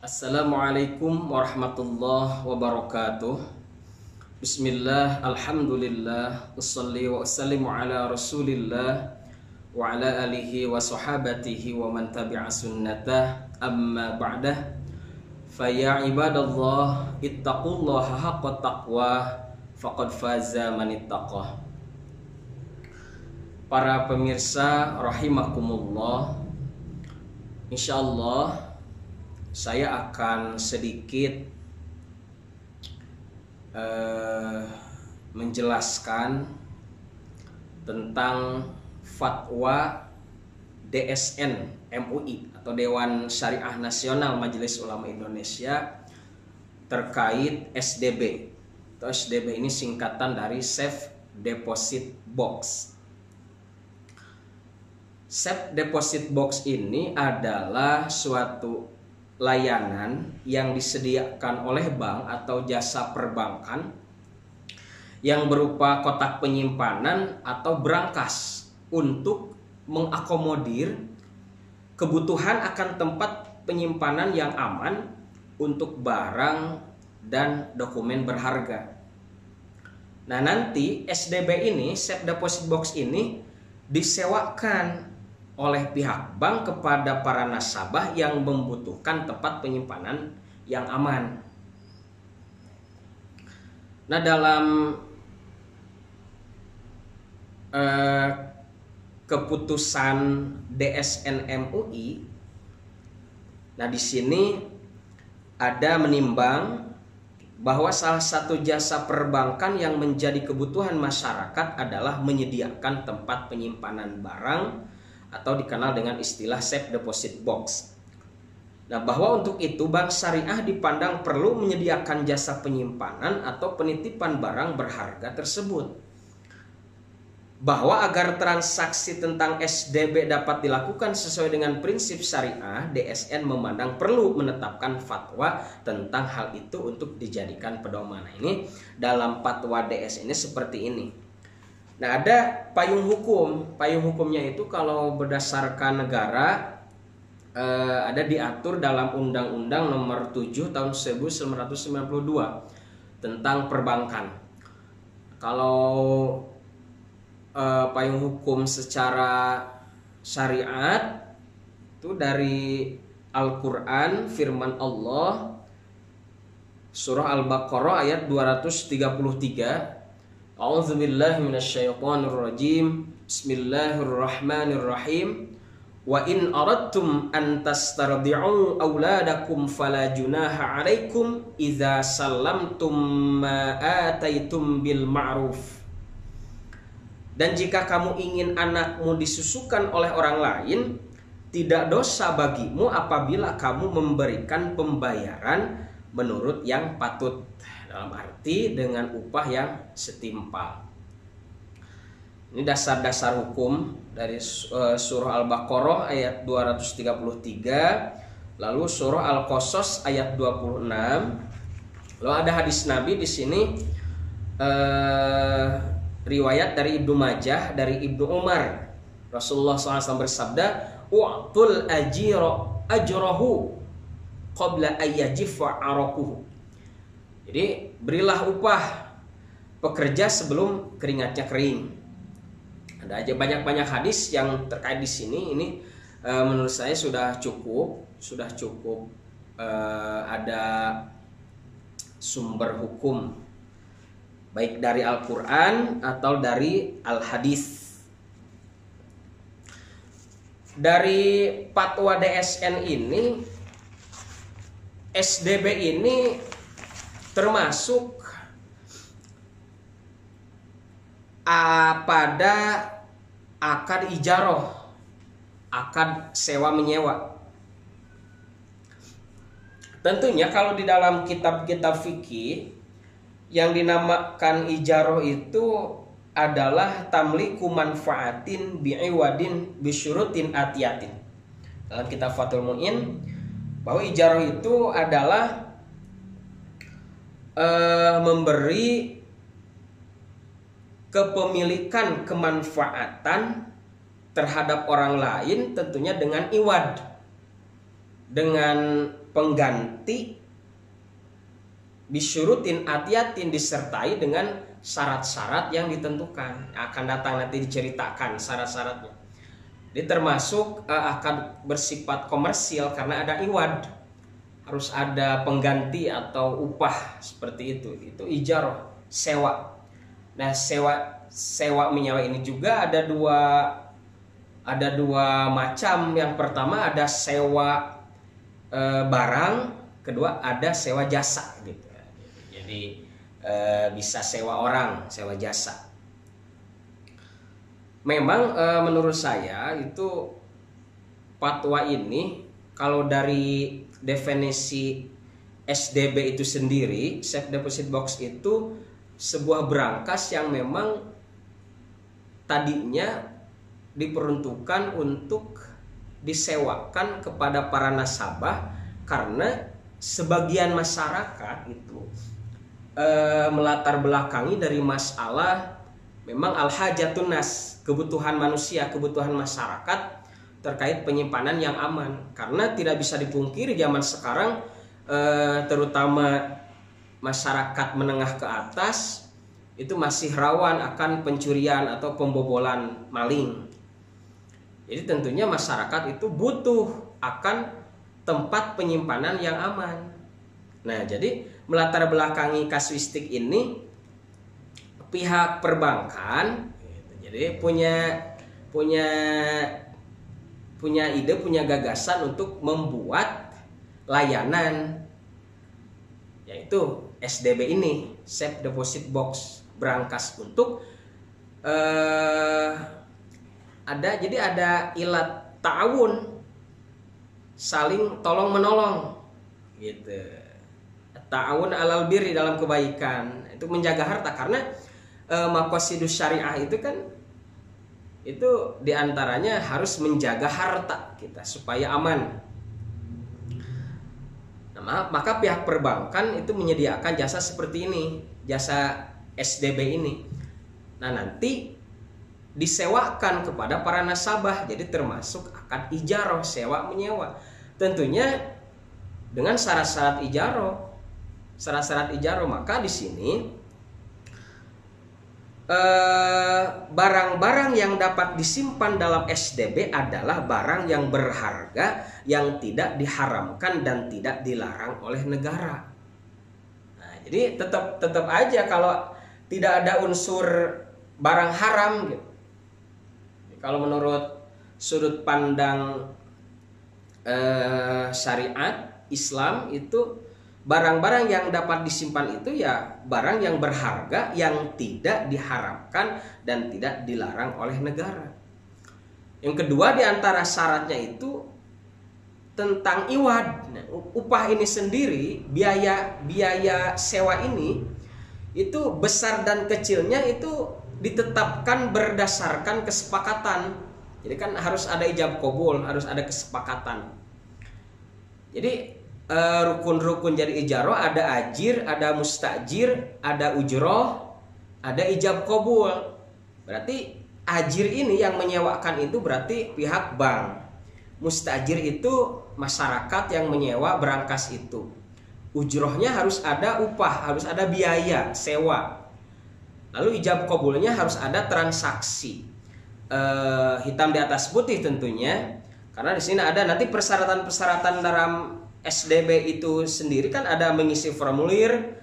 Assalamualaikum warahmatullahi wabarakatuh. Bismillah, alhamdulillah, wassalli wa sallimu ala rasulillah wa ala alihi wa sahabatihi wa man tabi'a sunnatah, amma ba'dah. Faya ibadallah, ittaqullaha haqqa taqwa, faqad faza man ittaqah. Para pemirsa rahimakumullah, insyaallah saya akan sedikit menjelaskan tentang fatwa DSN MUI atau Dewan Syariah Nasional Majelis Ulama Indonesia terkait SDB. Atau SDB ini singkatan dari Safe Deposit Box. Safe Deposit Box ini adalah suatu layanan yang disediakan oleh bank atau jasa perbankan yang berupa kotak penyimpanan atau brankas untuk mengakomodir kebutuhan akan tempat penyimpanan yang aman untuk barang dan dokumen berharga. Nah, nanti SDB ini, Safe Deposit Box ini disewakan oleh pihak bank kepada para nasabah yang membutuhkan tempat penyimpanan yang aman. Nah, dalam keputusan DSN MUI, nah di sini ada menimbang bahwa salah satu jasa perbankan yang menjadi kebutuhan masyarakat adalah menyediakan tempat penyimpanan barang atau dikenal dengan istilah Safe Deposit Box. Nah, bahwa untuk itu bank syariah dipandang perlu menyediakan jasa penyimpanan atau penitipan barang berharga tersebut. Bahwa agar transaksi tentang SDB dapat dilakukan sesuai dengan prinsip syariah, DSN memandang perlu menetapkan fatwa tentang hal itu untuk dijadikan pedoman. Nah, ini dalam fatwa DSN ini seperti ini. Nah, ada payung hukum. Payung hukumnya itu kalau berdasarkan negara ada diatur dalam Undang-Undang Nomor 7 Tahun 1992 tentang perbankan. Kalau payung hukum secara syariat itu dari Al-Quran, firman Allah, surah Al-Baqarah ayat 233. A'udzubillahi minasyaitonirrajim. Bismillahirrahmanirrahim. Wa in aradtum an tastardi'u auladakum fala junaha 'alaikum idza sallamtum ma ataitum bil ma'ruf. Dan jika kamu ingin anakmu disusukan oleh orang lain, tidak dosa bagimu apabila kamu memberikan pembayaran menurut yang patut, dalam arti dengan upah yang setimpal. Ini dasar-dasar hukum dari surah Al-Baqarah ayat 233, lalu surah Al-Qasas ayat 26. Lalu ada hadis Nabi di sini, riwayat dari Ibnu Majah dari Ibnu Umar. Rasulullah SAW bersabda, "U'tul ajrahu qabla ayyajifa araquhu." Jadi berilah upah pekerja sebelum keringatnya kering. Ada aja banyak hadis yang terkait di sini. Ini menurut saya sudah cukup ada sumber hukum baik dari Al-Quran atau dari Al-Hadis. Dari fatwa DSN ini, SDB ini termasuk pada akad ijaroh, akad sewa menyewa. Tentunya kalau di dalam kitab-kitab fikih yang dinamakan ijaroh itu adalah tamliku manfaatin bi'iwadin bisyurutin atiyatin. Dalam kitab Fathul Mu'in, bahwa ijaroh itu adalah memberi kepemilikan kemanfaatan terhadap orang lain, tentunya dengan iwad, dengan pengganti bisyurutin atiatin, disertai dengan syarat-syarat yang ditentukan. Akan datang nanti diceritakan syarat-syaratnya. Ini termasuk akan bersifat komersil karena ada iwad, harus ada pengganti atau upah seperti itu. Itu ijarah, sewa. Nah, sewa menyewa ini juga ada dua macam. Yang pertama ada sewa barang, kedua ada sewa jasa gitu. Jadi bisa sewa orang, sewa jasa. Memang menurut saya itu fatwa ini, kalau dari definisi SDB itu sendiri, safe deposit box itu sebuah berangkas yang memang tadinya diperuntukkan untuk disewakan kepada para nasabah, karena sebagian masyarakat itu melatar belakangi dari masalah memang al-hajatun nas, kebutuhan manusia, kebutuhan masyarakat terkait penyimpanan yang aman. Karena tidak bisa dipungkiri zaman sekarang terutama masyarakat menengah ke atas itu masih rawan akan pencurian atau pembobolan maling. Jadi tentunya masyarakat itu butuh akan tempat penyimpanan yang aman. Nah, jadi melatar belakangi kasuistik ini pihak perbankan jadi punya ide, punya gagasan untuk membuat layanan, yaitu SDB ini, safe deposit box, berangkas untuk ada ilat ta'awun, saling tolong menolong gitu. Ta'awun alal birri, dalam kebaikan, itu menjaga harta. Karena maqasidus syariah itu kan itu diantaranya harus menjaga harta kita supaya aman. Nah, maka pihak perbankan itu menyediakan jasa seperti ini, jasa SDB ini. Nah, nanti disewakan kepada para nasabah, jadi termasuk akad ijarah, sewa menyewa. Tentunya dengan syarat-syarat ijarah. Maka di sini barang-barang yang dapat disimpan dalam SDB adalah barang yang berharga, yang tidak diharamkan dan tidak dilarang oleh negara. Nah, jadi tetap aja kalau tidak ada unsur barang haram gitu. Kalau menurut sudut pandang syariat Islam, itu barang-barang yang dapat disimpan itu ya barang yang berharga, yang tidak diharamkan dan tidak dilarang oleh negara. Yang kedua di antara syaratnya itu tentang iwad. Nah, upah ini sendiri, biaya sewa ini itu besar dan kecilnya itu ditetapkan berdasarkan kesepakatan. Jadi kan harus ada ijab qabul, harus ada kesepakatan. Jadi rukun-rukun jadi ijarah ada ajir, ada mustajir, ada ujroh, ada ijab qabul. Berarti ajir ini yang menyewakan itu berarti pihak bank. Mustajir itu masyarakat yang menyewa berangkas itu. Ujrohnya harus ada upah, harus ada biaya sewa. Lalu ijab qabulnya harus ada transaksi. Hitam di atas putih tentunya. Karena di sini ada nanti persyaratan-persyaratan dalam SDB itu sendiri kan ada mengisi formulir,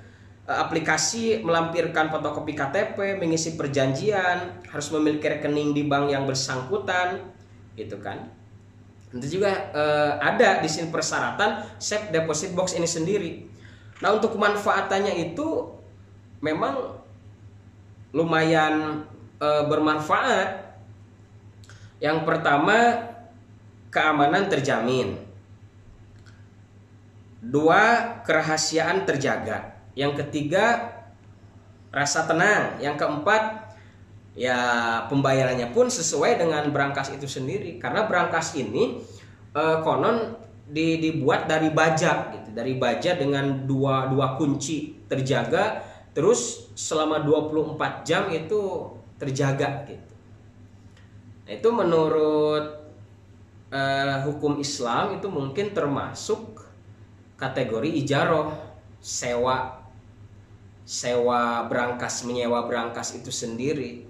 aplikasi, melampirkan fotokopi KTP, mengisi perjanjian, harus memiliki rekening di bank yang bersangkutan, gitu kan. Tentu juga ada di sini persyaratan safe deposit box ini sendiri. Nah, untuk kemanfaatannya itu memang lumayan bermanfaat. Yang pertama, keamanan terjamin. 2, kerahasiaan terjaga. Yang ketiga, rasa tenang. Yang keempat, ya pembayarannya pun sesuai dengan berangkas itu sendiri. Karena berangkas ini konon dibuat dari baja gitu, dari baja dengan dua kunci terjaga, terus selama 24 jam itu terjaga gitu. Nah, itu menurut hukum Islam itu mungkin termasuk kategori ijaroh, sewa berangkas, menyewa berangkas itu sendiri.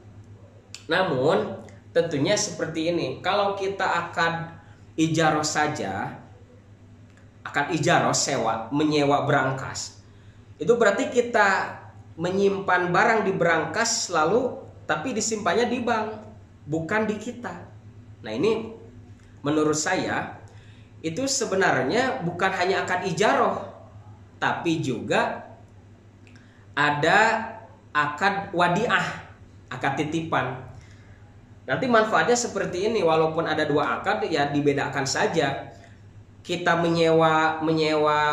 Namun tentunya seperti ini, kalau kita akad ijaroh saja, akad ijaroh sewa menyewa berangkas, itu berarti kita menyimpan barang di berangkas lalu tapi disimpannya di bank, bukan di kita. Nah ini menurut saya itu sebenarnya bukan hanya akad ijaroh, tapi juga ada akad wadiah, akad titipan. Nanti manfaatnya seperti ini, walaupun ada dua akad ya dibedakan saja. Kita menyewa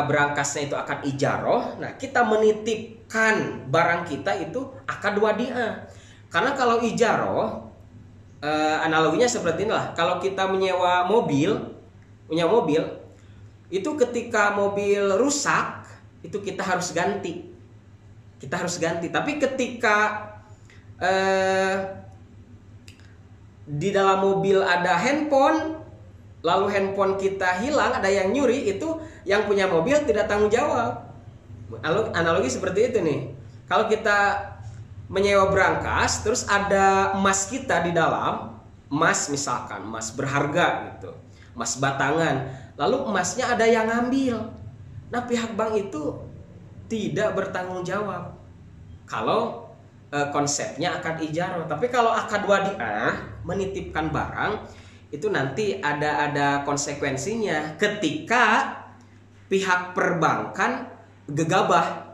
berangkasnya itu akad ijaroh, nah kita menitipkan barang kita itu akad wadiah. Karena kalau ijaroh analoginya seperti inilah, kalau kita menyewa mobil, punya mobil, itu ketika mobil rusak itu kita harus ganti. Tapi ketika di dalam mobil ada handphone, lalu handphone kita hilang, ada yang nyuri, itu yang punya mobil tidak tanggung jawab. Analogi seperti itu nih. Kalau kita menyewa berangkas, terus ada emas kita di dalam, emas misalkan, emas berharga gitu, emas batangan, lalu emasnya ada yang ngambil. Nah pihak bank itu tidak bertanggung jawab kalau konsepnya akad ijaroh. Tapi kalau akad wadiah, menitipkan barang, itu nanti ada konsekuensinya ketika pihak perbankan gegabah,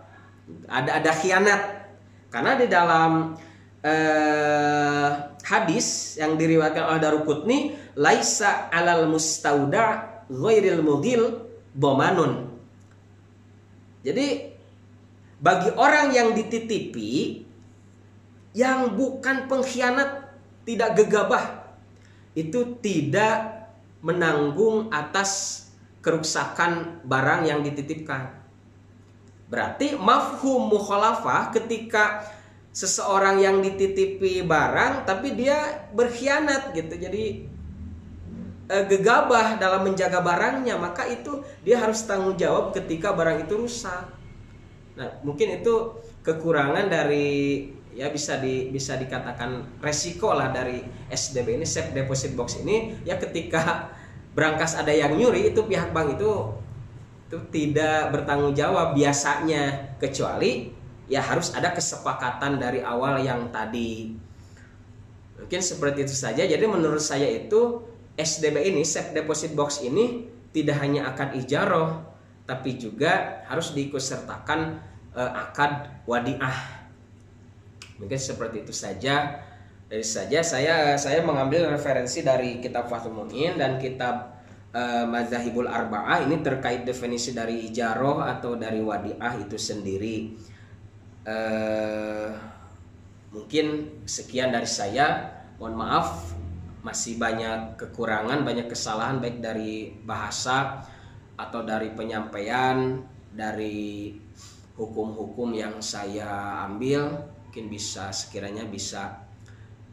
ada khianat. Karena di dalam hadis yang diriwayatkan oleh Daruqutni, laisa alal mustauda ghairil mughil bomanun. Jadi bagi orang yang dititipi yang bukan pengkhianat, tidak gegabah, itu tidak menanggung atas kerusakan barang yang dititipkan. Berarti mafhum mukhalafah ketika seseorang yang dititipi barang tapi dia berkhianat gitu, jadi gegabah dalam menjaga barangnya, maka itu dia harus tanggung jawab ketika barang itu rusak. Nah mungkin itu kekurangan dari, ya bisa dikatakan resiko lah dari SDB ini, Safe Deposit Box ini, ya ketika berangkas ada yang nyuri, itu pihak bank itu tidak bertanggung jawab biasanya, kecuali ya harus ada kesepakatan dari awal yang tadi. Mungkin seperti itu saja. Jadi menurut saya itu SDB ini, Safe Deposit Box ini, tidak hanya akad ijaroh, tapi juga harus diikutsertakan akad wadiah. Mungkin seperti itu saja. Saya mengambil referensi dari kitab Fathul Mu'in dan kitab Madzhabul Arba'ah ini terkait definisi dari ijaroh atau dari wadiah itu sendiri. Mungkin sekian dari saya. Mohon maaf masih banyak kekurangan, banyak kesalahan baik dari bahasa atau dari penyampaian, dari hukum-hukum yang saya ambil. Mungkin sekiranya bisa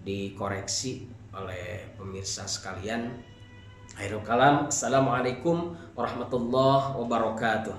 dikoreksi oleh pemirsa sekalian. Akhirul kalam, assalamualaikum warahmatullahi wabarakatuh.